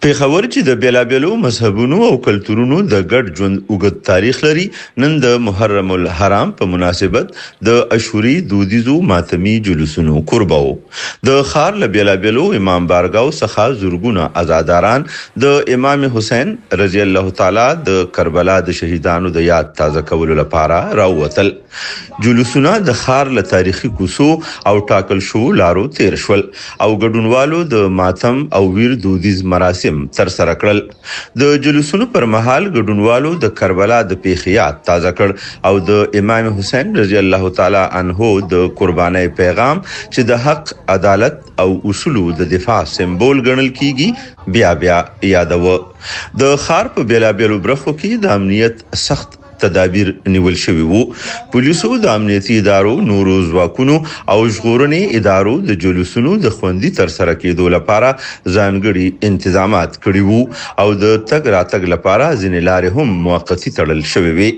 پیښور چې د بیلابېلو مذهبونو او کلتورونو د ګډ ژوند اوږد تاریخ لري، نن د محرم الحرام په مناسبت د اشوري دودیزو ماتمي جلوسونو قرباو. د ښار له بیلابېلو امام بارګاو څخه زرګونه عزاداران د امام حسین رضی الله تعالی د کربلا د شهیدانو د یاد تازه کولو لپاره راووتل. جلوسونه د ښار له تاریخي کوڅو او ټاکل شو لارو تیر شول او ګډونوالو د ماتم او ویر دودیز مراسم تر سره کړل. د جلوسونو پر مهال ګډونوالو د کربلا د پیښیات تازه کړ او د امام حسین رضی الله تعالی عنه د قربانۍ پیغام چې د حق، عدالت او اصولو د دفاع سمبول ګڼل کیږي بیا یادوه. د ښار په بیلابېلو برخو کې د امنیت سخت تدابیر نیول شوي وو. پولیسو د امنیتي ادارو، نورو ځواکونو او ژغورنې ادارو د جلوسونو د خوندي تر سره کېدو لپاره ځانګړي انتظامات کړي وو او د تګ راتګ لپاره ځینې لارې هم موقتي تړل شوې وې.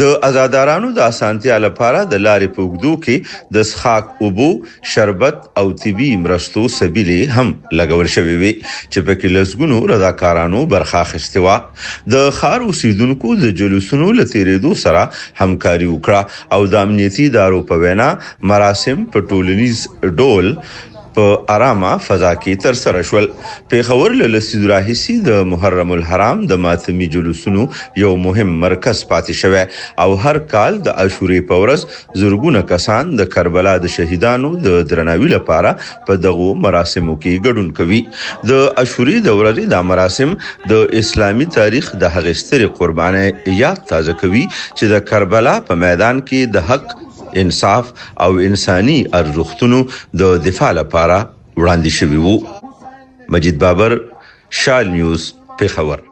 د عزادارانو د اسانتیا لپاره د لارې په اوږدو کې د څښاک اوبو، شربت او طبي مرستو سبیلې هم لګول شوې وې چې پکې لسګونو رضاکارانو برخه اخیستې وه. د ښار اوسیدونکو د جلوسونو له تیرېدو سره همکاري وکړه او د امنیتي ادارو په وینا مراسم په ټولنیز ډول په آرامه فضا کې تر سره شول. پیښور له لسیزو راهیسې د محرم الحرام د ماتمي جلوسونو یو مهم مرکز پاتې شوی او هر کال د عاشورې په ورځ زرګونه کسان د کربلا د شهیدانو د درناوي لپاره په دغو مراسمو کې ګډون کوي. د عاشورې د ورځې د مراسم د اسلامي تاریخ د هغې سترې قربانۍ یاد تازه کوي چې د کربلا په میدان کې د حق، انصاف او انساني ارزښتونو د دفاع لپاره وړاندې شوي وو. مجید بابر، شال نیوز، پیښور.